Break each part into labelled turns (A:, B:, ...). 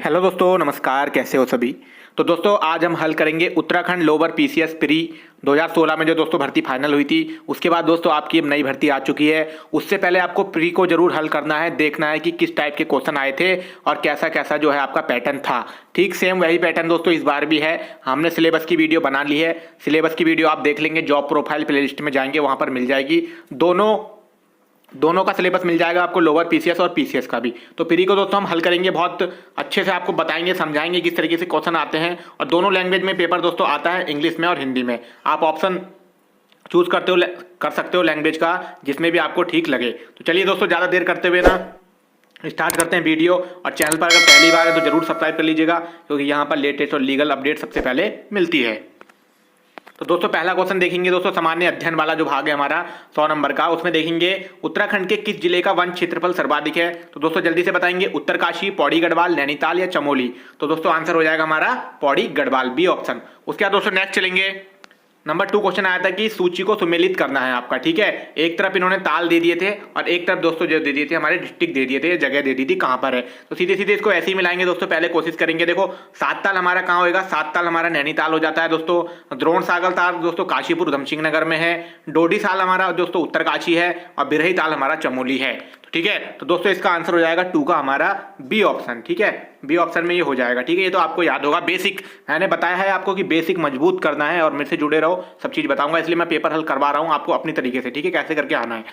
A: Hello दोस्तों, नमस्कार। कैसे हो सभी। तो दोस्तों आज हम हल करेंगे उत्तराखंड लोअर पीसीएस प्री 2016 में जो दोस्तों भर्ती फाइनल हुई थी। उसके बाद दोस्तों आपकी अब नई भर्ती आ चुकी है। उससे पहले आपको प्री को जरूर हल करना है, देखना है कि किस टाइप के क्वेश्चन आए थे और कैसा कैसा जो है आपका पैटर्न था। ठीक सेम वही पैटर्न दोस्तों इस बार भी है। हमने सिलेबस की वीडियो बना ली है। सिलेबस की वीडियो आप देख लेंगे, जॉब प्रोफाइल प्लेलिस्ट में जाएंगे, वहां पर मिल जाएगी। दोनों का सिलेबस मिल जाएगा आपको, लोअर पीसीएस और पीसीएस का भी। तो प्री को दोस्तों हम हल करेंगे, बहुत अच्छे से आपको बताएंगे, समझाएंगे किस तरीके से क्वेश्चन आते हैं। और दोनों लैंग्वेज में पेपर दोस्तों आता है, इंग्लिश में और हिंदी में। आप ऑप्शन चूज कर सकते हो लैंग्वेज का, जिसमें भी आपको ठीक लगे। तो चलिए दोस्तों ज़्यादा देर करते हुए ना स्टार्ट करते हैं वीडियो। और चैनल पर अगर पहली बार है तो जरूर सब्सक्राइब कर लीजिएगा, क्योंकि यहाँ पर लेटेस्ट और लीगल अपडेट सबसे पहले मिलती है। तो दोस्तों पहला क्वेश्चन देखेंगे दोस्तों, सामान्य अध्ययन वाला जो भाग है हमारा 100 नंबर का। उसमें देखेंगे उत्तराखंड के किस जिले का वन क्षेत्रफल सर्वाधिक है। तो दोस्तों जल्दी से बताएंगे, उत्तरकाशी, पौड़ी गढ़वाल, नैनीताल या चमोली। तो दोस्तों आंसर हो जाएगा हमारा पौड़ी गढ़वाल, बी ऑप्शन। उसके बाद दोस्तों नेक्स्ट चलेंगे, नंबर 2 क्वेश्चन आया था कि सूची को सुमेलित करना है आपका। ठीक है, एक तरफ इन्होंने ताल दे दिए थे और एक तरफ दोस्तों जो दे दिए थे हमारे डिस्ट्रिक्ट दे दिए थे, जगह दे दी थी कहां पर है। तो सीधे सीधे इसको ऐसे ही मिलाएंगे दोस्तों। पहले कोशिश करेंगे, देखो सात ताल हमारा कहां होगा, सात ताल हमारा नैनीताल हो जाता है दोस्तों। द्रोण सागर ताल दोस्तों काशीपुर उधमसिंह नगर में है। डोडी साल हमारा दोस्तों उत्तरकाशी है और बिरही ताल हमारा चमोली है। ठीक है, तो दोस्तों इसका आंसर हो जाएगा 2 का हमारा बी ऑप्शन। ठीक है, बी ऑप्शन में ये हो जाएगा। ठीक है, ये तो आपको याद होगा, बेसिक मैंने बताया है आपको कि बेसिक मजबूत करना है और मेरे से जुड़े रहो, सब चीज बताऊंगा, इसलिए मैं पेपर हल करवा रहा हूं आपको अपनी तरीके से। ठीक है, कैसे करके आना है।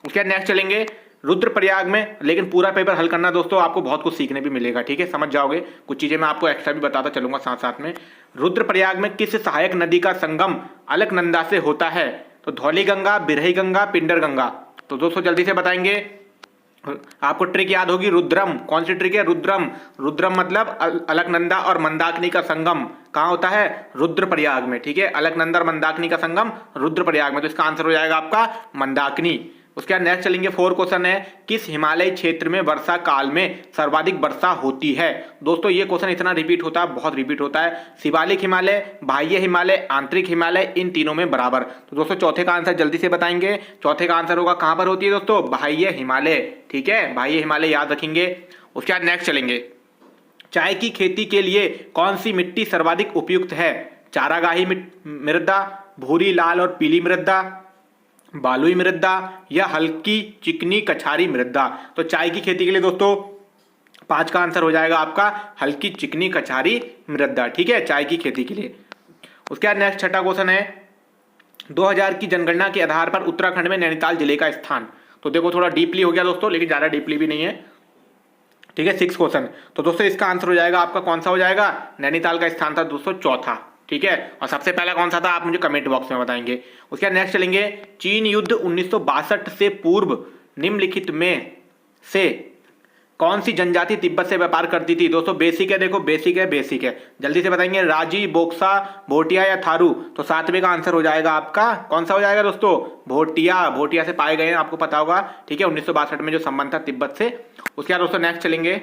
A: उसके बाद नेक्स्ट चलेंगे रुद्रप्रयाग में, लेकिन पूरा पेपर हल करना दोस्तों, आपको बहुत कुछ सीखने भी मिलेगा। ठीक है, समझ जाओगे, कुछ चीजें मैं आपको एक्स्ट्रा भी बताता चलूंगा साथ साथ में। रुद्रप्रयाग में किस सहायक नदी का संगम अलकनंदा से होता है। तो धौली गंगा, बिरही गंगा, पिंडर गंगा। तो दोस्तों जल्दी से बताएंगे, आपको ट्रिक याद होगी, रुद्रम। कौन सी ट्रिक है, रुद्रम। रुद्रम मतलब अलकनंदा और मंदाकिनी का संगम कहां होता है, रुद्रप्रयाग में। ठीक है, अलकनंदा और मंदाकिनी का संगम रुद्रप्रयाग में। तो इसका आंसर हो जाएगा आपका मंदाकिनी। उसके बाद नेक्स्ट चलेंगे, 4 क्वेश्चन है, किस हिमालय क्षेत्र में वर्षा काल में सर्वाधिक वर्षा होती है। दोस्तों ये क्वेश्चन इतना रिपीट होता है, बहुत रिपीट होता है। शिवालिक हिमालय, बाह्य हिमालय, आंतरिक हिमालय, इन तीनों में बराबर। तो दोस्तों चौथे का आंसर जल्दी से बताएंगे। चौथे का आंसर होगा कहां पर होती है दोस्तों, बाह्य हिमालय। ठीक है, बाह्य हिमालय याद रखेंगे। उसके बाद नेक्स्ट चलेंगे, चाय की खेती के लिए कौन सी मिट्टी सर्वाधिक उपयुक्त है। चारागाही मृदा, भूरी, लाल और पीली मृदा, बालुई मृदा या हल्की चिकनी कछारी मृदा। तो चाय की खेती के लिए दोस्तों 5 का आंसर हो जाएगा आपका हल्की चिकनी कछारी मृदा। ठीक है, चाय की खेती के लिए। उसके बाद नेक्स्ट छठा क्वेश्चन है, 2000 की जनगणना के आधार पर उत्तराखंड में नैनीताल जिले का स्थान। तो देखो थोड़ा डीपली हो गया दोस्तों, लेकिन ज्यादा डीपली भी नहीं है। ठीक है, 6 क्वेश्चन। तो दोस्तों इसका आंसर हो जाएगा आपका, कौन सा हो जाएगा, नैनीताल का स्थान था दोस्तों चौथा। ठीक है, और सबसे पहला कौन सा था आप मुझे कमेंट बॉक्स में बताएंगे। उसके बाद नेक्स्ट चलेंगे, चीन युद्ध 1962 से पूर्व निम्नलिखित में से कौन सी जनजाति तिब्बत से व्यापार करती थी। दोस्तों बेसिक है, देखो बेसिक है, बेसिक है, जल्दी से बताएंगे, राजी, बोक्सा, भोटिया या थारू। तो 7वें का आंसर हो जाएगा आपका, कौन सा हो जाएगा दोस्तों, भोटिया। भोटिया से पाए गए हैं, आपको पता होगा। ठीक है, 1962 में जो संबंध था तिब्बत से। उसके बाद दोस्तों नेक्स्ट चलेंगे,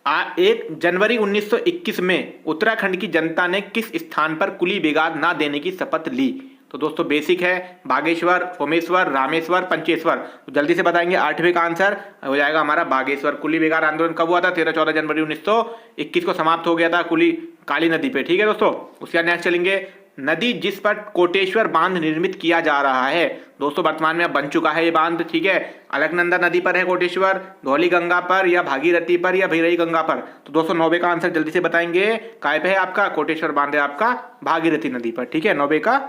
A: 1 जनवरी 1921 में उत्तराखंड की जनता ने किस स्थान पर कुली बेगार ना देने की शपथ ली। तो दोस्तों बेसिक है, बागेश्वर, सोमेश्वर, रामेश्वर, पंचेश्वर। तो जल्दी से बताएंगे, 8वें का आंसर हो जाएगा हमारा बागेश्वर। कुली बेगार आंदोलन कब हुआ था, 13-14 जनवरी 1921 को समाप्त हो गया था कुली काली नदी पे। ठीक है दोस्तों। उसके बाद नेक्स्ट चलेंगे, नदी जिस पर कोटेश्वर बांध निर्मित किया जा रहा है। दोस्तों वर्तमान में अब बन चुका है ये बांध। ठीक है, अलकनंदा नदी पर है कोटेश्वर, धौली गंगा पर या भागीरथी पर या भिरई गंगा पर। तो दोस्तों 9वें का आंसर जल्दी से बताएंगे, काय पे है आपका, कोटेश्वर बांध है आपका भागीरथी नदी पर। ठीक है, 9वें का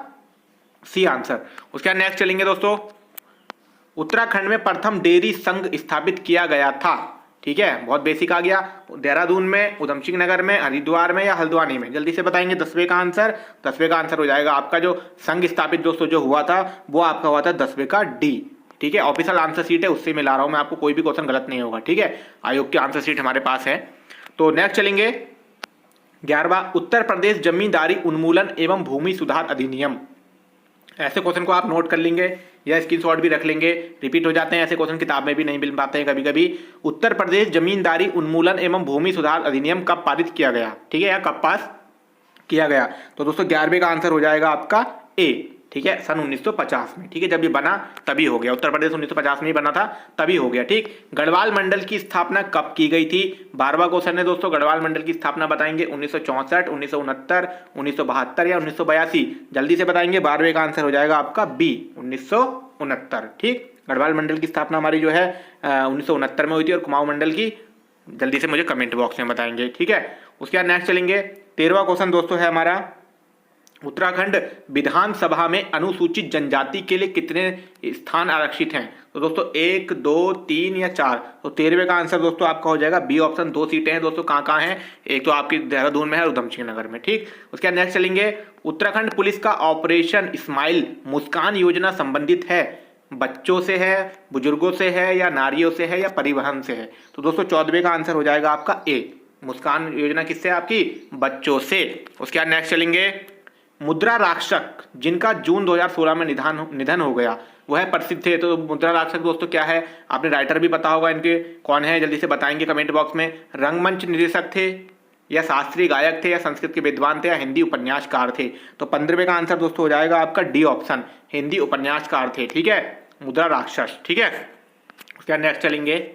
A: सी आंसर। उसके बाद नेक्स्ट चलेंगे दोस्तों, उत्तराखंड में प्रथम डेयरी संघ स्थापित किया गया था। ठीक है, बहुत बेसिक आ गया, देहरादून में, उधमसिंह नगर में, हरिद्वार में या हल्द्वानी में। जल्दी से बताएंगे 10वें का आंसर। 10वें का आंसर हो जाएगा आपका, जो संघ स्थापित दोस्तों जो हुआ था वो आपका हुआ था 10वें का डी। ठीक है, ऑफिशियल आंसर शीट है, उससे मिला रहा हूं मैं आपको, कोई भी क्वेश्चन गलत नहीं होगा। ठीक है, आयोग की आंसर शीट हमारे पास है। तो नेक्स्ट चलेंगे, 11वां, उत्तर प्रदेश जमींदारी उन्मूलन एवं भूमि सुधार अधिनियम। ऐसे क्वेश्चन को आप नोट कर लेंगे या स्क्रीनशॉट भी रख लेंगे, रिपीट हो जाते हैं ऐसे क्वेश्चन, किताब में भी नहीं मिल पाते हैं कभी कभी। उत्तर प्रदेश जमींदारी उन्मूलन एवं भूमि सुधार अधिनियम कब पारित किया गया। ठीक है, या कब पास किया गया। तो दोस्तों 11वें का आंसर हो जाएगा आपका ए। ठीक है, सन 1950 में। ठीक है, जब ये बना तभी हो गया, उत्तर प्रदेश 1950 में ही बना था तभी हो गया। ठीक, गढ़वाल मंडल की स्थापना कब की गई थी? 12वां क्वेश्चन है दोस्तों, गढ़वाल मंडल की स्थापना बताएंगे 1964, 1969, 1972 या 1982। जल्दी से बताएंगे, 12वें का आंसर हो जाएगा आपका बी, 1969। ठीक, गढ़वाल मंडल की स्थापना हमारी जो है 1969 में हुई थी। और कुमाऊं मंडल की जल्दी से मुझे कमेंट बॉक्स में बताएंगे। ठीक है, उसके बाद नेक्स्ट चलेंगे, 13वां क्वेश्चन दोस्तों है हमारा, उत्तराखंड विधानसभा में अनुसूचित जनजाति के लिए कितने स्थान आरक्षित हैं? तो दोस्तों 1, 2, 3 या 4। तो 13वें का आंसर दोस्तों आपका हो जाएगा बी ऑप्शन। 2 सीटें हैं दोस्तों, कहाँ कहाँ हैं? एक तो आपकी देहरादून में है और उधम सिंह नगर में। ठीक, उसके बाद नेक्स्ट चलेंगे, उत्तराखंड पुलिस का ऑपरेशन स्माइल मुस्कान योजना संबंधित है, बच्चों से है, बुजुर्गों से है, या नारियों से है, या परिवहन से है? तो दोस्तों 14वें का आंसर हो जाएगा आपका ए, मुस्कान योजना किससे? आपकी बच्चों से। उसके बाद नेक्स्ट चलेंगे, मुद्रा राक्षक जिनका जून 2016 में निधन हो गया वह प्रसिद्ध थे। तो मुद्रा राक्षक दोस्तों क्या है? आपने राइटर भी पता होगा इनके कौन है, जल्दी से बताएंगे कमेंट बॉक्स में। रंगमंच निर्देशक थे, या शास्त्रीय गायक थे, या संस्कृत के विद्वान थे, या हिंदी उपन्यासकार थे? तो 15वें का आंसर दोस्तों हो जाएगा आपका डी ऑप्शन, हिंदी उपन्यासकार थे। ठीक है, मुद्रा राक्षस। ठीक है, उसके बाद नेक्स्ट चलेंगे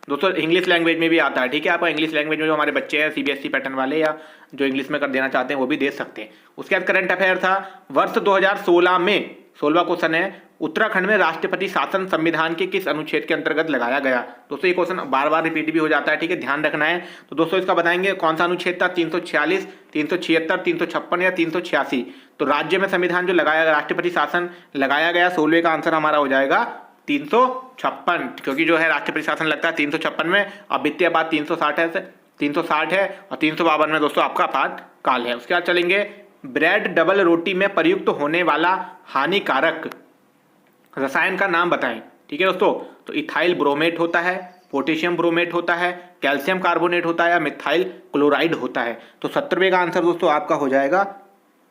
A: दोस्तों, इंग्लिश लैंग्वेज में भी आता है। ठीक है, आपका इंग्लिश लैंग्वेज में जो हमारे बच्चे हैं सीबीएसई पैटर्न वाले या जो इंग्लिश में कर देना चाहते हैं वो भी दे सकते हैं। उसके बाद करंट अफेयर था, वर्ष 2016 में 16वां क्वेश्चन है, उत्तराखंड में राष्ट्रपति शासन संविधान के किस अनुच्छेद के अंतर्गत लगाया गया? दोस्तों ये क्वेश्चन बार बार रिपीट भी हो जाता है। ठीक है, ध्यान रखना है। तो दोस्तों इसका बताएंगे कौन सा अनुच्छेद था, 346, 376, 356 या 386? तो राज्य में संविधान जो लगाया गया, राष्ट्रपति शासन लगाया गया, 16वें का आंसर हमारा हो जाएगा 356, क्योंकि जो है राष्ट्रपति शासन लगता है 356 में, और वित्तीय बाद 360 है, 360 है, और 352 में दोस्तों आपका आपात काल है। उसके बाद चलेंगे, ब्रेड डबल रोटी में प्रयुक्त होने वाला हानिकारक रसायन का नाम बताएं। ठीक है दोस्तों, तो इथाइल ब्रोमेट होता है, पोटेशियम ब्रोमेट होता है, कैल्शियम कार्बोनेट होता है, या मिथाइल क्लोराइड होता है? तो 17वें का आंसर दोस्तों आपका हो जाएगा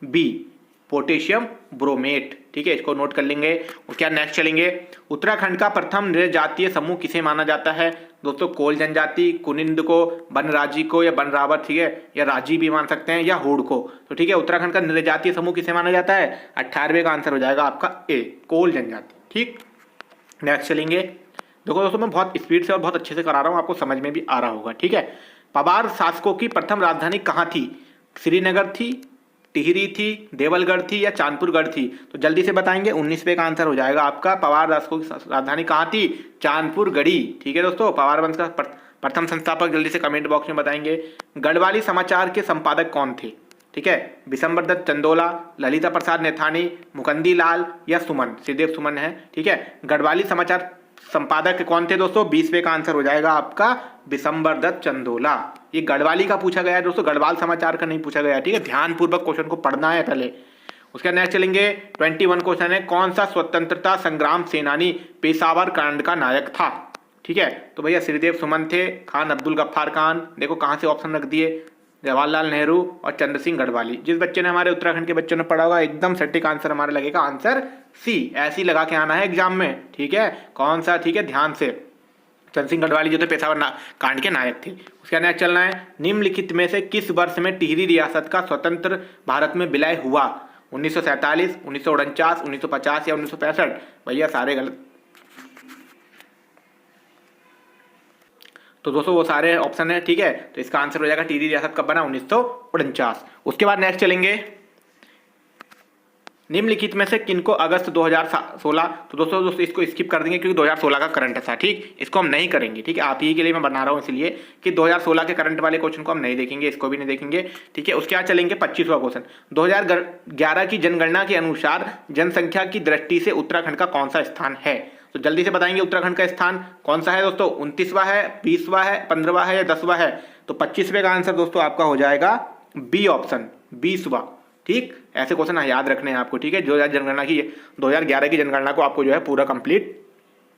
A: बी, पोटेशियम ब्रोमेट। ठीक है, इसको नोट कर लेंगे। उसके बाद नेक्स्ट चलेंगे, उत्तराखंड का प्रथम नृजातीय समूह किसे माना जाता है? दोस्तों कोल जनजाति, कुनिंद को, बनराजी को, या बनरावत, ठीक है, या राजी भी मान सकते हैं, या हुड को? तो ठीक है, उत्तराखंड का नृजातीय समूह किसे माना जाता है? 18वें का आंसर हो जाएगा आपका ए, कोल जनजाति। ठीक, नेक्स्ट चलेंगे। देखो दोस्तों मैं बहुत स्पीड से और बहुत अच्छे से करा रहा हूँ, आपको समझ में भी आ रहा होगा। ठीक है, पवार शासकों की प्रथम राजधानी कहाँ थी? श्रीनगर थी, टिहरी थी, देवलगढ़ थी, या चांदपुरगढ़ थी? तो जल्दी से बताएंगे, 19वें का आंसर हो जाएगा आपका, पवार शासकों की राजधानी कहाँ थी? चांदपुरगढ़ी। ठीक है दोस्तों, पवार वंश का प्रथम संस्थापक जल्दी से कमेंट बॉक्स में बताएंगे। गढ़वाली समाचार के संपादक कौन थे? ठीक है, विशंबर दत्त चंदोला, ललिता प्रसाद नेथानी, मुकंदी लाल, या सुमन, श्रीदेव सुमन है। ठीक है, गढ़वाली समाचार संपादक कौन थे दोस्तों? 20वें का आंसर हो जाएगा आपका विशंबर दत्त चंदोला। ये गढ़वाली का पूछा गया है दोस्तों, गढ़वाल समाचार का नहीं पूछा गया। ठीक है, ध्यानपूर्वक क्वेश्चन को पढ़ना है पहले। उसके नेक्स्ट चलेंगे, 21 क्वेश्चन है, कौन सा स्वतंत्रता संग्राम सेनानी पेशावर कांड का नायक था? ठीक है, तो भैया श्रीदेव सुमन थे, खान अब्दुल गफ्फार खान, देखो कहाँ से ऑप्शन रख दिए, जवाहरलाल नेहरू और चंद्र सिंह गढ़वाली। जिस बच्चे ने हमारे उत्तराखंड के बच्चों ने पढ़ा होगा एकदम सटीक आंसर हमारा लगेगा आंसर सी, ऐसी लगा के आना है एग्जाम में। ठीक है, कौन सा? ठीक है, ध्यान से, चंद्र सिंह गढ़वाली जो थे पेशावर कांड के नायक थे। उसके बाद चलना है, निम्नलिखित में से किस वर्ष में टिहरी रियासत का स्वतंत्र भारत में विलय हुआ? 1947, 1949, 1950 या 1965? भैया सारे गलत। तो दोस्तों वो सारे ऑप्शन है। ठीक है, तो इसका आंसर हो जाएगा टिहरी रियासत कब बना? 1949। उसके बाद नेक्स्ट चलेंगे, निम्नलिखित में से किनको अगस्त 2016? तो दोस्तों इसको स्किप कर देंगे क्योंकि 2016 का करंट था। ठीक, इसको हम नहीं करेंगे। ठीक है, आप ही के लिए मैं बना रहा हूँ इसलिए कि 2016 के करंट वाले क्वेश्चन को हम नहीं देखेंगे, इसको भी नहीं देखेंगे। ठीक है, उसके बाद चलेंगे 25वां क्वेश्चन, 2011 की जनगणना के अनुसार जनसंख्या की दृष्टि से उत्तराखंड का कौन सा स्थान है? तो जल्दी से बताएंगे उत्तराखंड का स्थान कौन सा है दोस्तों? 29वां है, 20वां है, 15वां है, या 10वां है? तो 25वें का आंसर दोस्तों आपका हो जाएगा बी ऑप्शन, 20वां। ठीक, ऐसे क्वेश्चन याद रखने हैं आपको। ठीक है, 2011 की जनगणना को आपको जो है पूरा कंप्लीट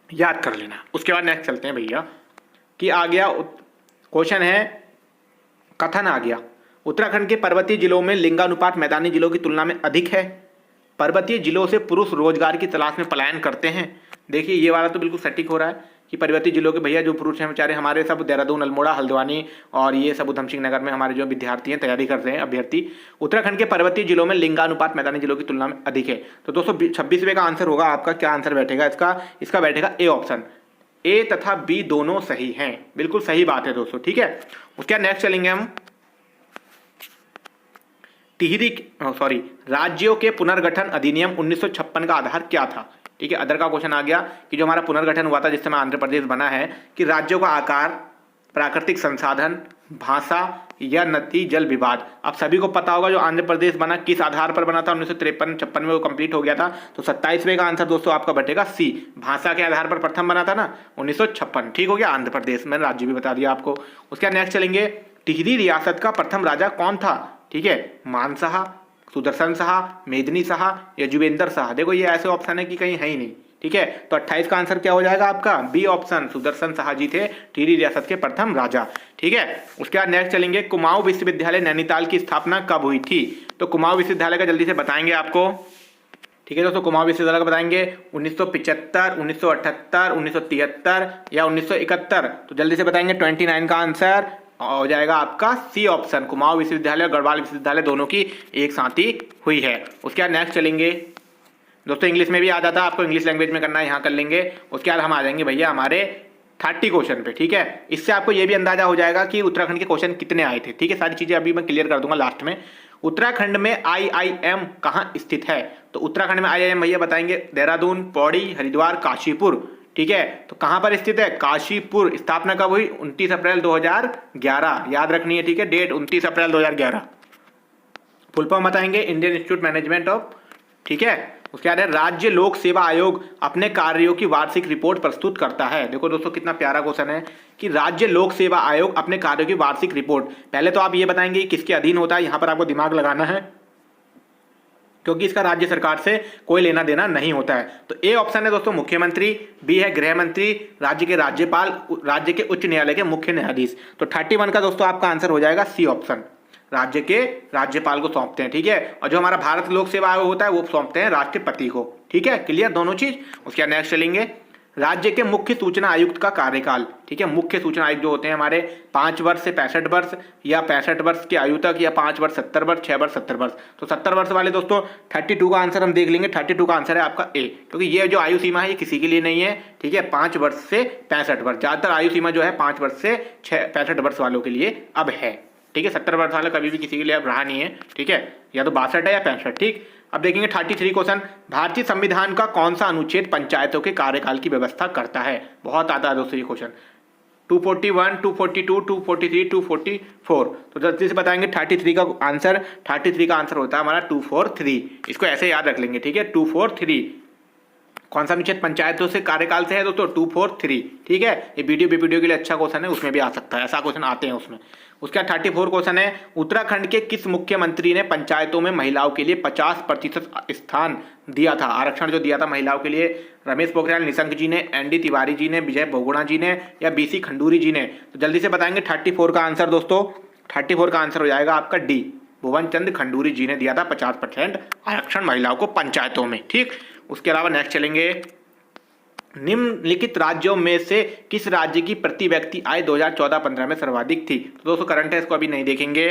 A: याद कर लेना। उसके बाद नेक्स्ट चलते हैं भैया कि आ गया क्वेश्चन है, कथन आ गया, उत्तराखंड के पर्वतीय जिलों में लिंगानुपात मैदानी जिलों की तुलना में अधिक है, पर्वतीय जिलों से पुरुष रोजगार की तलाश में पलायन करते हैं। देखिए ये वाला तो बिल्कुल सटीक हो रहा है कि पर्वतीय जिलों के भैया जो पुरुष हैं बेचारे हमारे सब देहरादून, अल्मोड़ा, हल्द्वानी और ये सब उधम सिंह नगर में हमारे जो विद्यार्थी हैं तैयारी कर रहे हैं अभ्यर्थी, उत्तराखंड के पर्वतीय जिलों में लिंगानुपात मैदानी जिलों की तुलना में अधिक है। तो दोस्तों 26वें का आंसर होगा आपका, क्या आंसर बैठेगा इसका बैठेगा ए ऑप्शन। ए तथा बी दोनों सही हैं, बिल्कुल सही बात है दोस्तों, ठीक है। उसके बाद नेक्स्ट चलेंगे हम राज्यों के पुनर्गठन अधिनियम 1956 का आधार क्या था, ठीक है। अदर का क्वेश्चन आ गया कि जो हमारा पुनर्गठन हुआ था जिस समय आंध्र प्रदेश बना है, कि राज्यों का आकार, प्राकृतिक संसाधन, भाषा या नदी जल विवाद। अब सभी को पता होगा जो आंध्र प्रदेश बना किस आधार पर बना था, 1953-56 में वो कंप्लीट हो गया था। तो 27वें का आंसर दोस्तों आपका बैठेगा सी, भाषा के आधार पर प्रथम बना था ना 1956, ठीक हो गया। आंध्र प्रदेश, मैंने राज्य भी बता दिया आपको। उसके बाद नेक्स्ट चलेंगे, टिहरी रियासत का प्रथम राजा कौन था, ठीक है। मानशाह, सुदर्शन शाह, मेदिनी शाह या जुवेंद्र शाह। देखो ये ऐसे ऑप्शन है कि कहीं है ही नहीं, ठीक है। तो 28 का आंसर क्या हो जाएगा आपका, बी ऑप्शन, सुदर्शन शाह जी थे टिहरी रियासत के प्रथम राजा, ठीक है। उसके बाद नेक्स्ट चलेंगे, कुमाऊं विश्वविद्यालय नैनीताल की स्थापना कब हुई थी। तो कुमाऊं विश्वविद्यालय का जल्दी से बताएंगे आपको, ठीक है दोस्तों। कुमाऊं विश्वविद्यालय का बताएंगे 1975, 1978, 1973 या 1971। तो जल्दी से बताएंगे, 29 का आंसर हो जाएगा आपका सी ऑप्शन, कुमाऊं विश्वविद्यालय और गढ़वाल विश्वविद्यालय दोनों की एक साथ ही हुई है। उसके बाद नेक्स्ट चलेंगे दोस्तों, इंग्लिश में भी आ जाता है, आपको इंग्लिश लैंग्वेज में करना है, यहाँ कर लेंगे। उसके बाद हम आ जाएंगे भैया हमारे 30 क्वेश्चन पे, ठीक है। इससे आपको ये भी अंदाजा हो जाएगा कि उत्तराखंड के क्वेश्चन कितने आए थे, ठीक है। सारी चीजें अभी मैं क्लियर कर दूंगा लास्ट में। उत्तराखंड में IIM कहाँ स्थित है। तो उत्तराखंड में IIM भैया बताएंगे देहरादून, पौड़ी, हरिद्वार, काशीपुर, ठीक है। तो कहां पर स्थित है, काशीपुर। स्थापना कब हुई, 29 अप्रैल 2011, याद रखनी है, ठीक है, डेट 29 अप्रैल 2011। फुल फॉर्म बताएंगे, इंडियन इंस्टीट्यूट मैनेजमेंट ऑफ, ठीक है। उसके बाद है, राज्य लोक सेवा आयोग अपने कार्यों की वार्षिक रिपोर्ट प्रस्तुत करता है। देखो दोस्तों कितना प्यारा क्वेश्चन है कि राज्य लोक सेवा आयोग अपने कार्यों की वार्षिक रिपोर्ट, पहले तो आप ये बताएंगे किसके अधीन होता है, यहां पर आपको दिमाग लगाना है क्योंकि इसका राज्य सरकार से कोई लेना देना नहीं होता है। तो ए ऑप्शन है दोस्तों मुख्यमंत्री, बी है गृह मंत्री, राज्य के राज्यपाल, राज्य के उच्च न्यायालय के मुख्य न्यायाधीश। तो 31 का दोस्तों आपका आंसर हो जाएगा सी ऑप्शन, राज्य के राज्यपाल को सौंपते हैं, ठीक है। और जो हमारा भारत लोक सेवा आयोग होता है वो सौंपते हैं राष्ट्रपति को, ठीक है। क्लियर दोनों चीज। उसके बाद नेक्स्ट चलेंगे, राज्य के मुख्य सूचना आयुक्त का कार्यकाल, ठीक है। मुख्य सूचना आयुक्त जो होते हैं हमारे 5 वर्ष से 65 वर्ष या 65 वर्ष के आयु तक, या 5 वर्ष 70 वर्ष, 6 वर्ष 70 वर्ष। तो 70 वर्ष वाले दोस्तों 32 का आंसर हम देख लेंगे, 32 का आंसर है आपका ए, क्योंकि ये जो आयु सीमा है ये किसी के लिए नहीं है, ठीक है। 5 वर्ष से 65 वर्ष, ज्यादातर आयु सीमा जो है 5 वर्ष से 65 वर्ष वालों के लिए अब है, ठीक है। 70 वर्ष वाला कभी भी किसी के लिए अब रहा नहीं है, ठीक है, या तो 62 है या 65, ठीक। अब देखेंगे 33 क्वेश्चन, भारतीय संविधान का कौन सा अनुच्छेद पंचायतों के कार्यकाल की व्यवस्था करता है। बहुत आता है दोस्तों ये क्वेश्चन, 241, 242, 243, 244। तो जल्दी से बताएंगे 33 का आंसर, 33 का आंसर होता है हमारा 243। इसको ऐसे याद रख लेंगे, ठीक है, 243। कौन सा अनुच्छेद पंचायतों से कार्यकाल से है दोस्तों, 243, ठीक है। ये वीडियो के लिए अच्छा क्वेश्चन है, उसमें भी आ सकता है, ऐसा क्वेश्चन आते हैं उसमें। उसका 34 क्वेश्चन है, उत्तराखंड के किस मुख्यमंत्री ने पंचायतों में महिलाओं के लिए 50% स्थान दिया था, आरक्षण जो दिया था महिलाओं के लिए। रमेश पोखरियाल निशंक जी ने, ND तिवारी जी ने, विजय बहुगुणा जी ने या BC खंडूरी जी ने। तो जल्दी से बताएंगे 34 का आंसर दोस्तों, 34 का आंसर हो जाएगा आपका डी, भुवन चंद्र खंडूरी जी ने दिया था 50% आरक्षण महिलाओं को पंचायतों में, ठीक। उसके अलावा नेक्स्ट चलेंगे, निम्नलिखित राज्यों में से किस राज्य की प्रति व्यक्ति आय 2014-15 में सर्वाधिक थी। तो दोस्तों करंट है, इसको अभी नहीं देखेंगे।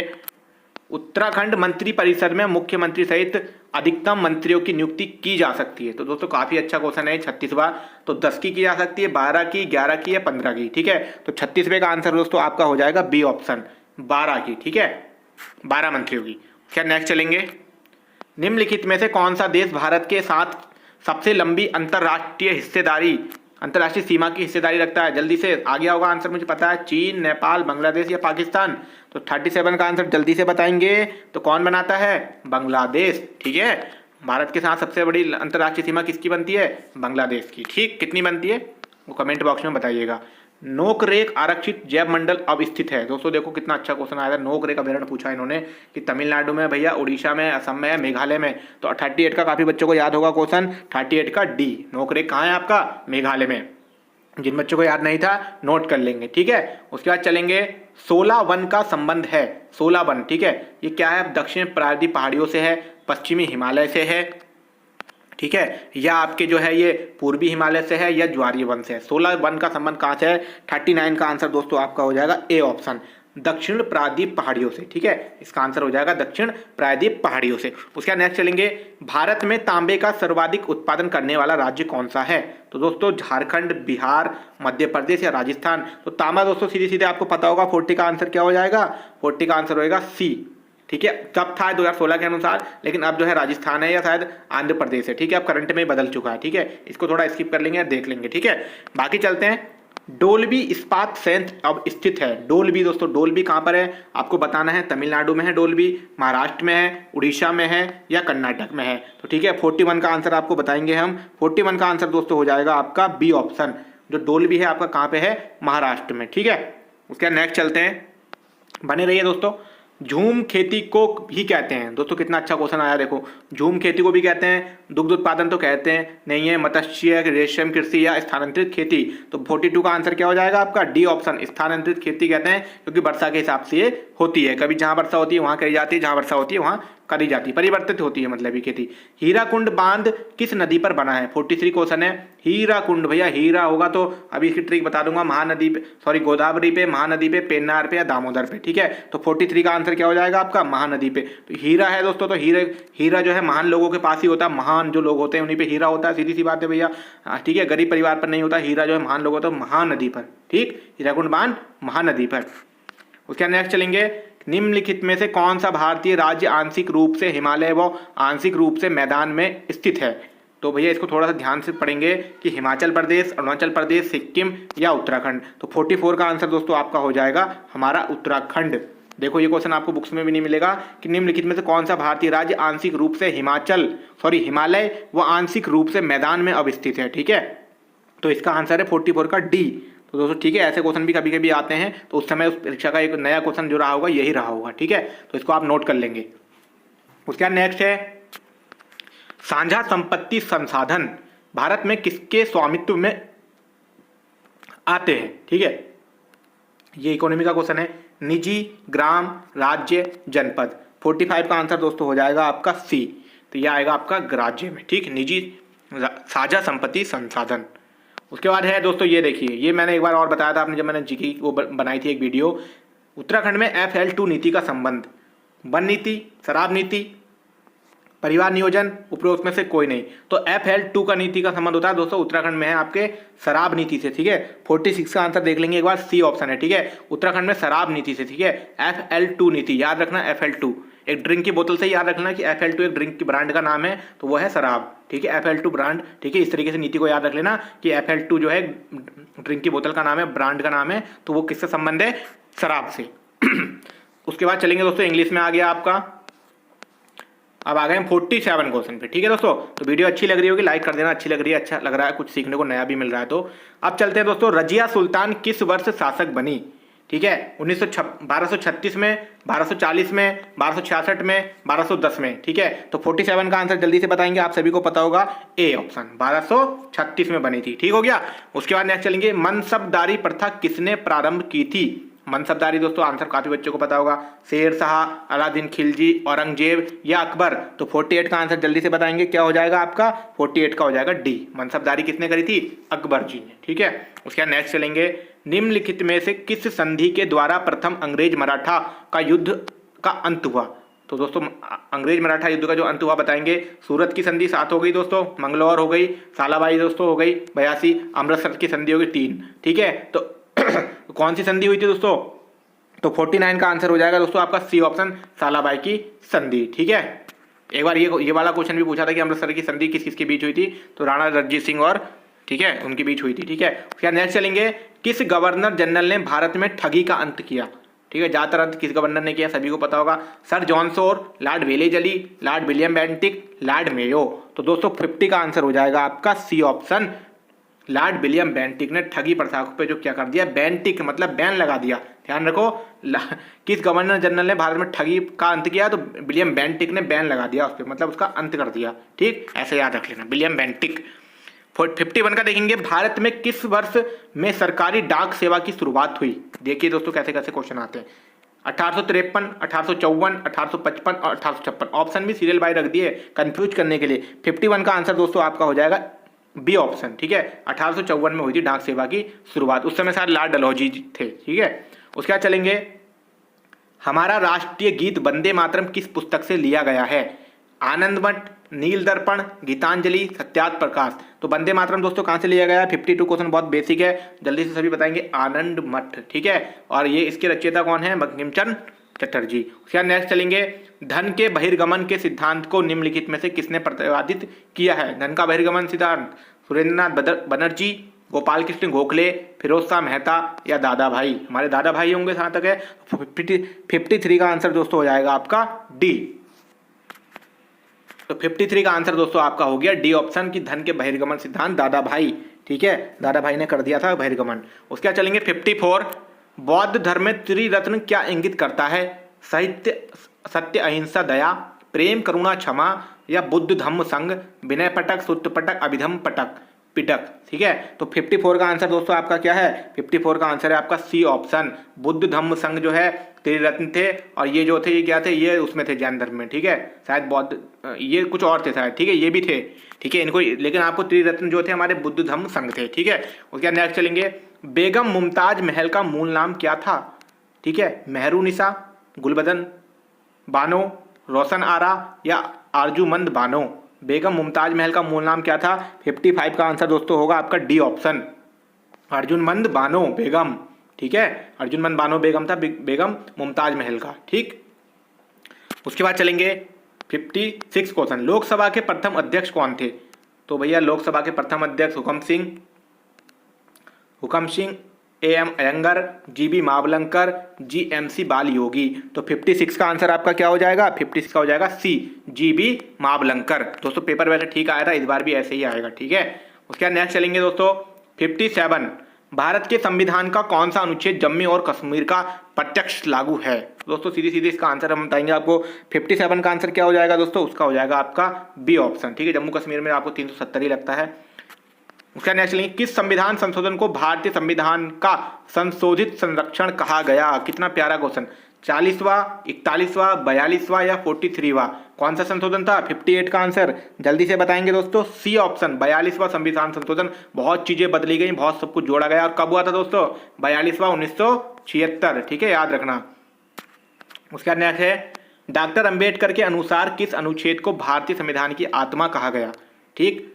A: उत्तराखंड मंत्री परिषद में मुख्यमंत्री सहित अधिकतम मंत्रियों की नियुक्ति की जा सकती है। तो दोस्तों काफी अच्छा क्वेश्चन है 36वां। तो 10 की जा सकती है, 12 की, 11 की या 15 की, ठीक है। तो 36वें का आंसर दोस्तों आपका हो जाएगा बी ऑप्शन, 12 की, ठीक है, 12 मंत्रियों की। क्या नेक्स्ट चलेंगे, निम्नलिखित में से कौन सा देश भारत के साथ सबसे लंबी अंतरराष्ट्रीय सीमा की हिस्सेदारी रखता है। जल्दी से आ गया होगा आंसर, मुझे पता है, चीन, नेपाल, बांग्लादेश या पाकिस्तान। तो 37 का आंसर जल्दी से बताएंगे, तो कौन बनाता है, बांग्लादेश, ठीक है। भारत के साथ सबसे बड़ी अंतरराष्ट्रीय सीमा किसकी बनती है, बांग्लादेश की, ठीक। कितनी बनती है वो कमेंट बॉक्स में बताइएगा। नोकरेक आरक्षित जैव मंडल अब स्थित है। दोस्तों देखो कितना अच्छा क्वेश्चन आया था, नोकरेक अभ्यारण्य पूछा इन्होंने कि तमिलनाडु में भैया, उड़ीसा में, असम में, मेघालय में। तो 38 का काफी बच्चों को याद होगा क्वेश्चन, 38 का डी, नोकरेक कहाँ है आपका, मेघालय में। जिन बच्चों को याद नहीं था नोट कर लेंगे, ठीक है। उसके बाद चलेंगे, 16 वन का संबंध है, 16 वन, ठीक है। ये क्या है, दक्षिण प्रायद्वीप पहाड़ियों से है, पश्चिमी हिमालय से है, ठीक है, या आपके जो है ये पूर्वी हिमालय से है या ज्वारीय वन से है। 16 वन का संबंध कहाँ से है? 39 का आंसर दोस्तों आपका हो जाएगा ए ऑप्शन, दक्षिण प्रायद्वीप पहाड़ियों से। ठीक है, इसका आंसर हो जाएगा दक्षिण प्रायद्वीप पहाड़ियों से। उसके बाद नेक्स्ट चलेंगे, भारत में तांबे का सर्वाधिक उत्पादन करने वाला राज्य कौन सा है? तो दोस्तों झारखंड, बिहार, मध्य प्रदेश या राजस्थान। तो तांबा दोस्तों सीधे सीधे आपको पता होगा 40 का आंसर क्या हो जाएगा? 40 का आंसर होगा सी। ठीक है, तब था 2016 के अनुसार, लेकिन अब जो है राजस्थान है या शायद आंध्र प्रदेश है। ठीक है, अब करंट में बदल चुका है। ठीक है, इसको थोड़ा स्किप कर लेंगे, देख लेंगे। ठीक है, बाकी चलते हैं। डोल्बी इस्पात संयंत्र अब स्थित है। डोल्बी दोस्तों, डोल्बी कहाँ पर है आपको बताना है। तमिलनाडु में है डोल्बी, महाराष्ट्र में है, उड़ीसा में है या कर्नाटक में है। तो ठीक है, 41 का आंसर आपको बताएंगे हम। 41 का आंसर दोस्तों हो जाएगा आपका बी ऑप्शन, जो डोल्बी है आपका कहाँ पे है? महाराष्ट्र में। ठीक है, उसके बाद नेक्स्ट चलते हैं, बने रहिए दोस्तों। झूम खेती को ही कहते हैं दोस्तों, कितना अच्छा क्वेश्चन आया देखो। झूम खेती को भी कहते हैं, दुग्ध उत्पादन तो कहते हैं नहीं है, मत्स्य, रेशम कृषि या स्थानांतरित खेती। तो 42 का आंसर क्या हो जाएगा आपका? डी ऑप्शन, स्थानांतरित खेती कहते हैं, क्योंकि वर्षा के हिसाब से ये होती है। कभी जहां वर्षा होती है वहां करी जाती है, जहां वर्षा होती है वहां करी जाती है, परिवर्तित होती है मतलब ये खेती। हीराकुंड बांध किस नदी पर बना है? 43 क्वेश्चन है। हीराकुंड, भैया हीरा होगा तो अभी इसकी ट्रिक बता दूंगा, महानदी पे, सॉरी गोदावरी पे, महानदी पे, पेन्नार पे या दामोदर पे। ठीक है, तो 43 का आंसर क्या हो जाएगा आपका? महानदी पे। तो हीरा है दोस्तों, तो हीरा जो है महान लोगों के पास ही होता है, महान जो लोग होते हैं उन्हीं पे हीरा होता है, सीधी सी बात है भैया। ठीक है, गरीब परिवार पर नहीं होता हीरा, जो है महान लोग होता है महानदी पर। ठीक, हीराकुंड बांध महानदी पर। उसके नेक्स्ट चलेंगे, निम्नलिखित में से कौन सा भारतीय राज्य आंशिक रूप से हिमालय व आंशिक रूप से मैदान में स्थित है? तो भैया इसको थोड़ा सा ध्यान से पढ़ेंगे कि हिमाचल प्रदेश, अरुणाचल प्रदेश, सिक्किम या उत्तराखंड। तो 44 का आंसर दोस्तों आपका हो जाएगा हमारा उत्तराखंड। देखो ये क्वेश्चन आपको बुक्स में भी नहीं मिलेगा कि निम्नलिखित में से कौन सा भारतीय राज्य आंशिक रूप से हिमालय व आंशिक रूप से मैदान में अवस्थित है। ठीक है, तो इसका आंसर है 44 का डी। तो दोस्तों ठीक है, ऐसे क्वेश्चन भी कभी कभी आते हैं, तो उस समय उस परीक्षा का एक नया क्वेश्चन जो रहा होगा यही रहा होगा। ठीक है, तो इसको आप नोट कर लेंगे। उसके बाद नेक्स्ट है, साझा संपत्ति संसाधन भारत में किसके स्वामित्व में आते हैं? ठीक है, ये इकोनॉमी का क्वेश्चन है। निजी, ग्राम, राज्य, जनपद। 45 का आंसर दोस्तों हो जाएगा आपका सी। तो यह आएगा आपका राज्य में। ठीक, निजी साझा संपत्ति संसाधन। उसके बाद है दोस्तों, ये देखिए, ये मैंने एक बार और बताया था आपने जब मैंने जीके वो बनाई थी एक वीडियो। उत्तराखंड में FL2 नीति का संबंध, वन नीति, शराब नीति, परिवार नियोजन, उपरोक्त में से कोई नहीं। तो FL2 का नीति का संबंध होता है दोस्तों उत्तराखंड में है आपके शराब नीति से। ठीक है, 46 का आंसर देख लेंगे एक बार, सी ऑप्शन है। ठीक है, उत्तराखंड में शराब नीति से। ठीक है, FL2 नीति याद रखना, FL2 एक ड्रिंक की बोतल से याद रखना कि FL2 एक ड्रिंक की ब्रांड का नाम है, तो वो है शराब। ठीक है, FL2 ब्रांड। ठीक है, इस तरीके से नीति को याद रख लेना कि FL2 जो है ड्रिंक की बोतल का नाम है, ब्रांड का नाम है, तो वो किससे संबंध है? शराब से। उसके बाद चलेंगे दोस्तों, इंग्लिश में आ गया आपका। अब आ गए हम 47 क्वेश्चन पे। ठीक है दोस्तों, तो वीडियो अच्छी लग रही होगी लाइक कर देना, अच्छी लग रही है, अच्छा लग रहा है, कुछ सीखने को नया भी मिल रहा है। तो अब चलते हैं दोस्तों, रजिया सुल्तान किस वर्ष शासक बनी? ठीक है, 1236 में, 1240 में, 1266 में, 1210 में। ठीक है, तो 47 का आंसर जल्दी से बताएंगे, आप सभी को पता होगा ए ऑप्शन, 1236 में बनी थी। ठीक हो गया। उसके बाद नेक्स्ट चलेंगे, मनसबदारी प्रथा किसने प्रारंभ की थी? मनसबदारी दोस्तों आंसर काफी बच्चों को पता होगा, शेर शाह, अलादीन खिलजी, औरंगजेब या अकबर। तो 48 का आंसर जल्दी से बताएंगे, क्या हो जाएगा आपका? 48 का हो जाएगा डी। मनसबदारी किसने करी थी? अकबर जी ने। ठीक है, उसके बाद नेक्स्ट चलेंगे, निम्नलिखित में से किस संधि के द्वारा प्रथम अंग्रेज मराठा का युद्ध का अंत हुआ? तो दोस्तों अंग्रेज मराठा युद्ध का जो अंत हुआ बताएंगे, सूरत की संधि 7 हो गई दोस्तों, मंगलौर हो गई, सालाबाई दोस्तों हो गई 82, अमृतसर की संधि हो गई 3। ठीक है, तो कौन सी संधि हुई थी दोस्तों? तो 49 का आंसर हो जाएगा दोस्तों आपका सी ऑप्शन, सालाबाई की संधि। ठीक है, एक बार ये वाला क्वेश्चन भी पूछा था कि अमृतसर की संधि किस किसके बीच हुई थी? तो राणा रणजीत सिंह और, ठीक है, उनके बीच हुई थी। ठीक है, फिर नेक्स्ट चलेंगे, किस गवर्नर जनरल ने भारत में ठगी का अंत किया? ठीक है, ज्यादातर अंत किस गवर्नर ने किया सभी को पता होगा, sir John Shore, Lord Wellesley, Lord William Bentinck, Lord Mayo. तो दोस्तों 50 का आंसर हो जाएगा आपका C option, Lord William Bentinck ने ठगी प्रथा पे जो क्या कर दिया, बेंटिक मतलब बैन लगा दिया। ध्यान रखो, किस गवर्नर जनरल ने भारत में ठगी का अंत किया? तो विलियम बेंटिक ने बैन लगा दिया उस पर, मतलब उसका अंत कर दिया। ठीक, ऐसे याद रख लेना, विलियम बेंटिक। 51 का देखेंगे, भारत में किस वर्ष में सरकारी डाक सेवा की शुरुआत हुई? देखिए दोस्तों कैसे कैसे क्वेश्चन आते हैं। 1853, 1854, 1855 और 1856। ऑप्शन भी सीरियल बाय रख दिए कंफ्यूज करने के लिए। 51 का आंसर दोस्तों आपका हो जाएगा बी ऑप्शन, ठीक है। 1854 में हुई थी डाक सेवा की शुरुआत, उस समय शायद लॉर्ड डलहौजी थे, ठीक है। उसके बाद चलेंगे, हमारा राष्ट्रीय गीत वंदे मातरम किस पुस्तक से लिया गया है? आनंद मठ, नील दर्पण, गीतांजलि, सत्यार्थ प्रकाश। तो वंदे मातरम दोस्तों कहाँ से लिया गया है? 52 क्वेश्चन बहुत बेसिक है, जल्दी से सभी बताएंगे। आनंद मठ, ठीक है। और ये इसके रचयिता कौन है? बंकिम चंद्र चटर्जी। उसके बाद नेक्स्ट चलेंगे, धन के बहिर्गमन के सिद्धांत को निम्नलिखित में से किसने प्रतिपादित किया है? धन का बहिर्गमन सिद्धांत सुरेंद्रनाथ बनर्जी, गोपाल कृष्ण गोखले, फिरोज शाह मेहता या दादा भाई। हमारे दादा भाई होंगे जहाँ तक है। 53 का आंसर दोस्तों हो जाएगा आपका डी। तो 53 का आंसर दोस्तों आपका हो गया डी ऑप्शन की धन के बहिर्गमन सिद्धांत दादा भाई, ठीक है। दादा भाई ने कर दिया था बहिर्गमन। उसके बाद चलेंगे 54, बौद्ध धर्म में त्रिरत्न क्या इंगित करता है? साहित्य, सत्य, अहिंसा, दया, प्रेम, करुणा, क्षमा या बुद्ध धम्म संघ, विनय पटक, सूत्र पटक, अभिधम पटक पिटक, ठीक है। तो 54 का आंसर दोस्तों आपका क्या है? 54 का आंसर है आपका सी ऑप्शन, बुद्ध धम्म संघ जो है त्रिरत्न थे। और ये जो थे ये क्या थे? ये उसमें थे जैन धर्म में, ठीक है। शायद बौद्ध, ये कुछ और थे शायद, ठीक है। ये भी थे, ठीक है। इनको लेकिन आपको त्रिरत्न जो थे हमारे बुद्ध धम्म संघ थे, ठीक है। उसके बाद नेक्स्ट चलेंगे, बेगम मुमताज महल का मूल नाम क्या था? ठीक है, मेहरुनिसा, गुलबदन बानो, रोशन आरा या आरजूमंद बानो। बेगम मुमताज महल का मूल नाम क्या था? 55 का आंसर दोस्तों होगा आपका डी ऑप्शन, अर्जुनमंद बानो बेगम, ठीक है। अर्जुनमंद बानो बेगम था बेगम मुमताज महल का, ठीक। उसके बाद चलेंगे 56 क्वेश्चन, लोकसभा के प्रथम अध्यक्ष कौन थे? तो भैया लोकसभा के प्रथम अध्यक्ष Hukam Singh, M Ayyangar, GB Mavalankar, GMC Balayogi. तो 56 का आंसर आपका क्या हो जाएगा? 56 का हो जाएगा सी, जीबी मावलंकर। दोस्तों पेपर वैसे ठीक आया था, इस बार भी ऐसे ही आएगा, ठीक है। उसके बाद नेक्स्ट चलेंगे दोस्तों 57, भारत के संविधान का कौन सा अनुच्छेद जम्मू और कश्मीर का प्रत्यक्ष लागू है? दोस्तों सीधी सीधी इसका आंसर हम बताएंगे आपको। 57 का आंसर क्या हो जाएगा दोस्तों? उसका हो जाएगा आपका बी ऑप्शन, ठीक है। जम्मू कश्मीर में आपको 370 ही लगता है। उसका नेक्स्ट लिंक, किस संविधान संशोधन को भारतीय संविधान का संशोधित संरक्षण कहा गया? कितना प्यारा क्वेश्चन। 40वां, 41वां, 42वां या 43वां? कौन सा संशोधन था? 58 का आंसर जल्दी से बताएंगे दोस्तों, सी ऑप्शन 42वां संविधान संशोधन। बहुत चीजें बदली गई, बहुत सब कुछ जोड़ा गया। और कब हुआ था दोस्तों? 42वां 1976, ठीक है, याद रखना। उसके बाद नेक्स्ट है, डॉक्टर अंबेडकर के अनुसार किस अनुच्छेद को भारतीय संविधान की आत्मा कहा गया? ठीक,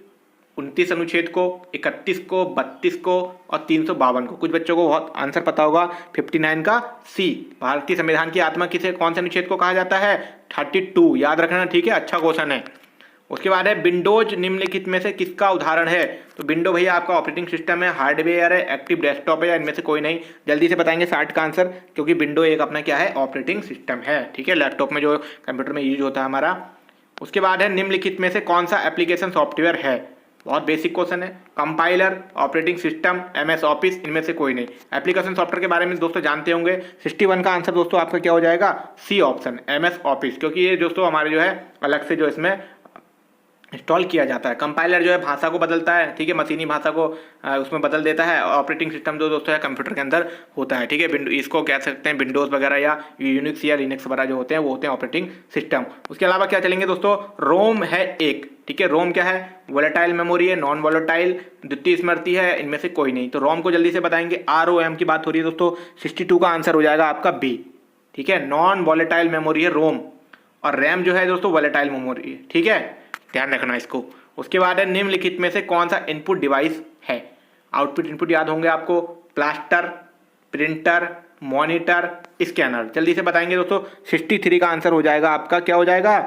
A: 29 अनुच्छेद को, 31 को, 32 को और 352 को। कुछ बच्चों को बहुत आंसर पता होगा। 59 का सी, भारतीय संविधान की आत्मा किसे कौन से अनुच्छेद को कहा जाता है? 32, याद रखना, ठीक है, अच्छा क्वेश्चन है। उसके बाद है, विंडोज निम्नलिखित में से किसका उदाहरण है? तो विंडो भैया आपका ऑपरेटिंग सिस्टम है, हार्डवेयर है, एक्टिव डेस्कटॉप है या इनमें से कोई नहीं? जल्दी से बताएंगे 60 का आंसर, क्योंकि विंडो एक अपना क्या है? ऑपरेटिंग सिस्टम है, ठीक है, लैपटॉप में जो कंप्यूटर में यूज होता है हमारा। उसके बाद है, निम्नलिखित में से कौन सा एप्लीकेशन सॉफ्टवेयर है? बहुत बेसिक क्वेश्चन है। Compiler, operating system, MS office, इनमें से कोई नहीं। एप्लीकेशन सॉफ्टवेयर के बारे में दोस्तों जानते होंगे। 61 का आंसर दोस्तों आपका क्या हो जाएगा? सी ऑप्शन, एमएस ऑफिस, क्योंकि ये दोस्तों हमारे जो है अलग से जो इसमें इंस्टॉल किया जाता है। कंपाइलर जो है भाषा को बदलता है, ठीक है, मशीनी भाषा को उसमें बदल देता है। ऑपरेटिंग सिस्टम जो दोस्तों है कंप्यूटर के अंदर होता है, ठीक है। इसको कह सकते हैं विंडोज वगैरह या यूनिक्स या लिनक्स वगैरह जो होते हैं वो होते हैं ऑपरेटिंग सिस्टम। उसके अलावा क्या चलेंगे दोस्तों, रोम है एक, ठीक है। रोम क्या है? वोलेटाइल मेमोरी है, नॉन वोलेटाइल, द्वितीय स्मृति है, इनमें से कोई नहीं। तो रोम को जल्दी से बताएंगे, ROM की बात हो रही है दोस्तों। 62 का आंसर हो जाएगा आपका बी, ठीक है। नॉन वोलेटाइल मेमोरी है रोम, और रैम जो है दोस्तों वोलेटाइल मेमोरी है, ठीक है, ध्यान रखना इसको। उसके बाद है, निम्नलिखित में से कौन सा इनपुट डिवाइस है? आउटपुट इनपुट याद होंगे आपको, प्लास्टर, प्रिंटर, मॉनिटर, स्कैनर। जल्दी से बताएंगे दोस्तों, 63 का आंसर हो जाएगा आपका क्या हो जाएगा?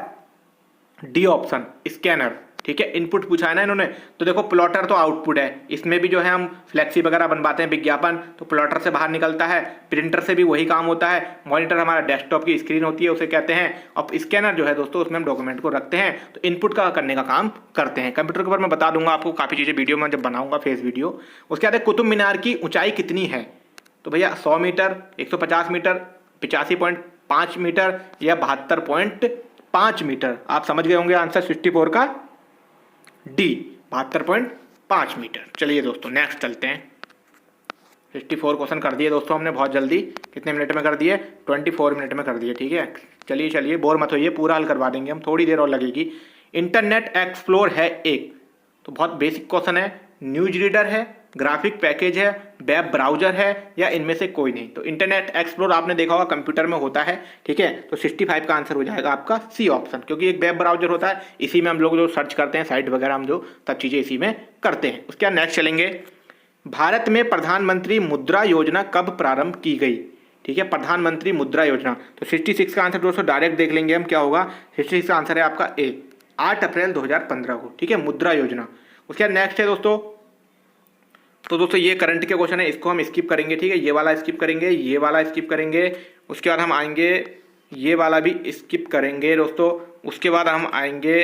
A: डी ऑप्शन, स्कैनर, ठीक है। इनपुट पूछा है ना इन्होंने, तो देखो प्लॉटर तो आउटपुट है, इसमें भी जो है हम फ्लैक्सी वगैरह बनवाते हैं विज्ञापन, तो प्लॉटर से बाहर निकलता है। प्रिंटर से भी वही काम होता है। मॉनिटर हमारा डेस्कटॉप की स्क्रीन होती है, उसे कहते हैं। और स्कैनर जो है दोस्तों उसमें हम डॉक्यूमेंट को रखते हैं, तो इनपुट का करने का काम करते हैं। कंप्यूटर के ऊपर मैं बता दूंगा आपको काफ़ी चीज़ें वीडियो में जब बनाऊंगा फेस वीडियो। उसके बाद कुतुब मीनार की ऊंचाई कितनी है? तो भैया 100 मीटर, 150 मीटर, 85.5 मीटर या 72.5 मीटर। आप समझ गए होंगे आंसर 64 का डी, 72.5 मीटर। चलिए दोस्तों नेक्स्ट चलते हैं। 64 क्वेश्चन कर दिए दोस्तों हमने बहुत जल्दी। कितने मिनट में कर दिए? 24 मिनट में कर दिए। ठीक है, चलिए चलिए बोर मत होइए, पूरा हल करवा देंगे हम, थोड़ी देर और लगेगी। इंटरनेट एक्सप्लोर है एक, तो बहुत बेसिक क्वेश्चन है। न्यूज रीडर है, ग्राफिक पैकेज है, वेब ब्राउजर है, या इनमें से कोई नहीं। तो इंटरनेट एक्सप्लोर आपने देखा होगा कंप्यूटर में होता है। ठीक है, तो 65 का आंसर हो जाएगा आपका सी ऑप्शन, क्योंकि एक वेब ब्राउजर होता है, इसी में हम लोग जो सर्च करते हैं साइट वगैरह, हम जो सब चीज़ें इसी में करते हैं। उसके बाद नेक्स्ट चलेंगे, भारत में प्रधानमंत्री मुद्रा योजना कब प्रारंभ की गई? ठीक है, प्रधानमंत्री मुद्रा योजना। तो 66 का आंसर दोस्तों डायरेक्ट देख लेंगे हम क्या होगा। 66 का आंसर है आपका ए, 8 अप्रैल 2015 को। ठीक है, मुद्रा योजना। उसके बाद नेक्स्ट है दोस्तों, तो दोस्तों ये करंट के क्वेश्चन है, इसको हम स्किप करेंगे। ठीक है, ये वाला स्किप करेंगे, ये वाला स्किप करेंगे। उसके बाद हम आएंगे, ये वाला भी स्किप करेंगे दोस्तों। उसके बाद हम आएंगे,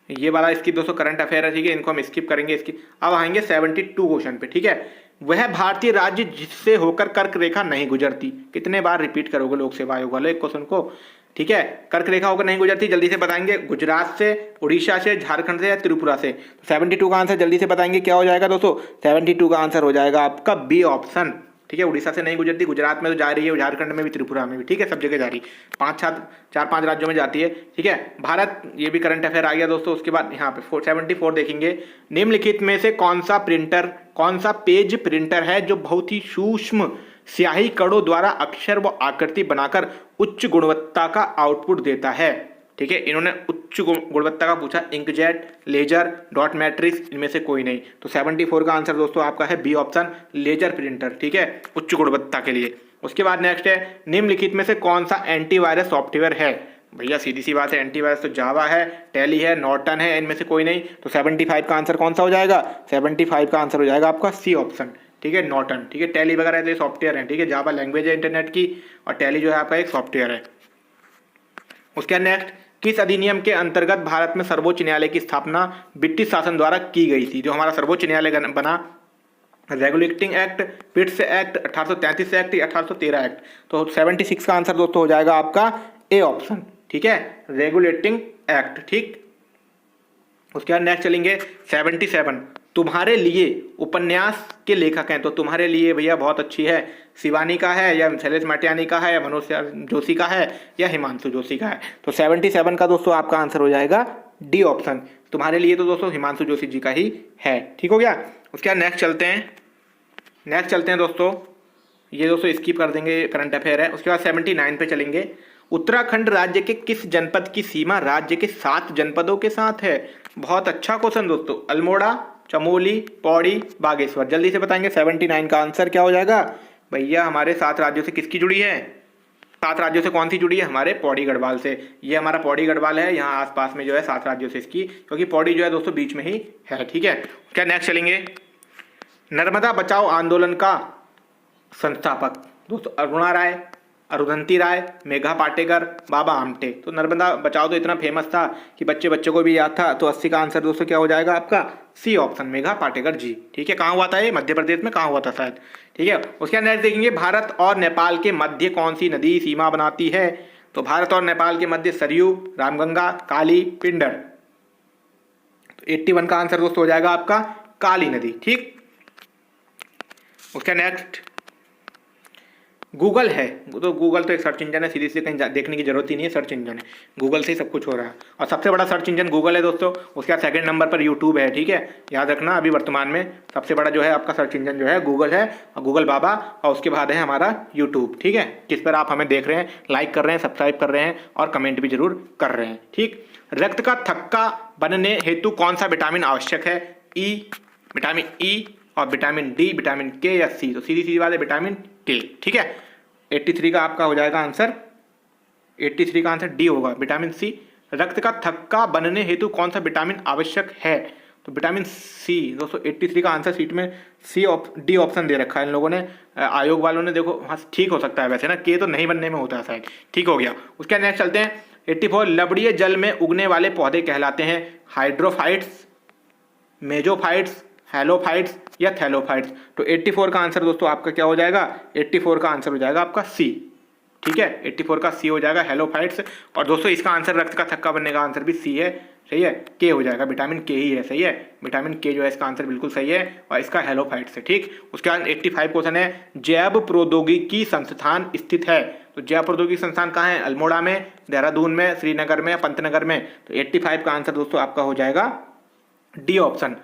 A: ये वाला स्किप दोस्तों करंट अफेयर है। ठीक है, इनको हम स्किप करेंगे। इसकी अब आएंगे 72 क्वेश्चन पे। ठीक है, वह भारतीय राज्य जिससे होकर कर्क रेखा नहीं गुजरती। कितने बार रिपीट करोगे लोक सेवा आयोग वाले क्वेश्चन को? ठीक है, कर्क रेखा होकर नहीं गुजरती, जल्दी से बताएंगे। गुजरात से, उड़ीसा से, झारखंड से या त्रिपुरा से? तो 72 का आंसर जल्दी से बताएंगे क्या हो जाएगा दोस्तों। 72 का आंसर हो जाएगा आपका बी ऑप्शन। ठीक है, उड़ीसा से नहीं गुजरती, गुजरात में तो जा रही है, झारखंड में भी, त्रिपुरा में भी। ठीक है, सब जगह जा रही, 4-5 राज्यों में जाती है। ठीक है, भारत, ये भी करंट अफेयर आ गया दोस्तों। उसके बाद यहाँ पे 74 देखेंगे, निम्नलिखित में से कौन सा पेज प्रिंटर है जो बहुत ही सूक्ष्म स्याही कणों द्वारा अक्षर व आकृति बनाकर उच्च गुणवत्ता का आउटपुट देता है? ठीक है, इन्होंने उच्च गुणवत्ता का पूछा, इंकजेट, लेजर, डॉट मैट्रिक्स, इनमें से कोई नहीं। तो 74 का आंसर दोस्तों आपका है बी ऑप्शन, लेजर प्रिंटर। ठीक है, उच्च गुणवत्ता के लिए। उसके बाद नेक्स्ट है, निम्नलिखित में से कौन सा एंटीवायरस सॉफ्टवेयर है? भैया सीधी सी बात है, एंटीवायरस तो जावा है, टैली है, नॉर्टन है, इनमें से कोई नहीं। तो 75 का आंसर कौन सा हो जाएगा? 75 का आंसर हो जाएगा आपका सी ऑप्शन। ठीक है, नॉर्टन। ठीक है, टैली वगैरह तो सॉफ्टवेयर है। ठीक है, जावा लैंग्वेज है इंटरनेट की, और टैली जो है आपका एक सॉफ्टवेयर है। उसके बाद नेक्स्ट, किस अधिनियम के अंतर्गत भारत में सर्वोच्च न्यायालय की स्थापना ब्रिटिश शासन द्वारा की गई थी? जो हमारा सर्वोच्च न्यायालय बना, रेगुलेटिंग एक्ट, पिट्स एक्ट, 1833 एक्ट या 1813 एक्ट? तो 76 का आंसर दोस्तों हो जाएगा आपका ए ऑप्शन। ठीक है, रेगुलेटिंग एक्ट। ठीक, उसके बाद नेक्स्ट चलेंगे 77, तुम्हारे लिए उपन्यास के लेखक हैं। तो तुम्हारे लिए भैया बहुत अच्छी है, शिवानी का है, या शैलेश माटियानी का है, या मनोज जोशी का है, या हिमांशु जोशी का है? तो 77 का दोस्तों आपका आंसर हो जाएगा डी ऑप्शन। तुम्हारे लिए तो दोस्तों हिमांशु जोशी जी का ही है। ठीक हो गया। उसके बाद नेक्स्ट चलते हैं दोस्तों, ये दोस्तों स्किप कर देंगे, करंट अफेयर है। उसके बाद 79 पे चलेंगे, उत्तराखंड राज्य के किस जनपद की सीमा राज्य के 7 जनपदों के साथ है? बहुत अच्छा क्वेश्चन दोस्तों, अल्मोड़ा, चमोली, पौड़ी, बागेश्वर। जल्दी से बताएंगे 79 का आंसर क्या हो जाएगा? भैया हमारे 7 राज्यों से किसकी जुड़ी है? 7 राज्यों से कौन सी जुड़ी है? हमारे पौड़ी गढ़वाल से। ये हमारा पौड़ी गढ़वाल है, यहाँ आसपास में जो है 7 राज्यों से इसकी, क्योंकि पौड़ी जो है दोस्तों बीच में ही है। ठीक है, क्या नेक्स्ट चलेंगे, नर्मदा बचाओ आंदोलन का संस्थापक दोस्तों अरुणा राय, अरुंधति राय, मेघा पाटेकर, बाबा आमटे। तो नर्मदा बचाओ तो इतना फेमस था कि बच्चे को भी याद था। तो 80 का आंसर दोस्तों क्या हो जाएगा आपका? सी ऑप्शन, मेघा पाटेकर जी। ठीक है, कहाँ हुआ था ये? मध्य प्रदेश में कहाँ हुआ था शायद। ठीक है, उसके बाद नेक्स्ट देखेंगे, भारत और नेपाल के मध्य कौन सी नदी सीमा बनाती है? तो भारत और नेपाल के मध्य सरयू, रामगंगा, काली, पिंडर। तो 81 का आंसर दोस्तों हो जाएगा आपका काली नदी। ठीक, उसका नेक्स्ट गूगल है। तो गूगल तो एक सर्च इंजन है, सीधी से कहीं देखने की जरूरत ही नहीं है, सर्च इंजन है, गूगल से ही सब कुछ हो रहा है। और सबसे बड़ा सर्च इंजन गूगल है दोस्तों। उसके बाद सेकंड नंबर पर यूट्यूब है। ठीक है, याद रखना, अभी वर्तमान में सबसे बड़ा जो है आपका सर्च इंजन जो है गूगल है, और गूगल बाबा, और उसके बाद है हमारा यूट्यूब। ठीक है, जिस पर आप हमें देख रहे हैं, लाइक कर रहे हैं, सब्सक्राइब कर रहे हैं, और कमेंट भी जरूर कर रहे हैं। ठीक, रक्त का थक्का बनने हेतु कौन सा विटामिन आवश्यक है? ई, विटामिन ई, और विटामिन डी, विटामिन के, या सी? तो सीधी बात है विटामिन के। ठीक है, 83 का आपका हो जाएगा आंसर, 83 का आंसर डी होगा, विटामिन सी। रक्त का थक्का बनने हेतु कौन सा विटामिन आवश्यक है? तो विटामिन सी दोस्तों। 83 का आंसर शीट में डी ऑप्शन दे रखा है इन लोगों ने, आयोग वालों ने। देखो हाँ ठीक हो सकता है वैसे ना, के तो नहीं बनने में होता है शायद। ठीक हो गया। उसके नेक्स्ट चलते हैं 84, लवणीय जल में उगने वाले पौधे कहलाते हैं हाइड्रोफाइट्स, मेजोफाइट्स, हेलोफाइट्स, या थैलोफाइट्स? तो 84 का आंसर दोस्तों आपका क्या हो जाएगा? 84 का आंसर हो जाएगा आपका सी, ठीक है, 84 का सी हो जाएगा हेलोफाइट्स। और दोस्तों इसका आंसर रक्त का थक्का बनने का आंसर भी सी है, सही है, के हो जाएगा, विटामिन के ही है, सही है, विटामिन के जो है इसका आंसर बिल्कुल सही है और इसका हेलोफाइट्स है। ठीक, उसके बाद 85 क्वेश्चन है, जैव प्रौद्योगिकी संस्थान स्थित है। तो जैव प्रौद्योगिकी संस्थान कहाँ है? अल्मोड़ा में, देहरादून में, श्रीनगर में, पंतनगर में। तो 85 का आंसर दोस्तों आपका हो जाएगा डी ऑप्शन,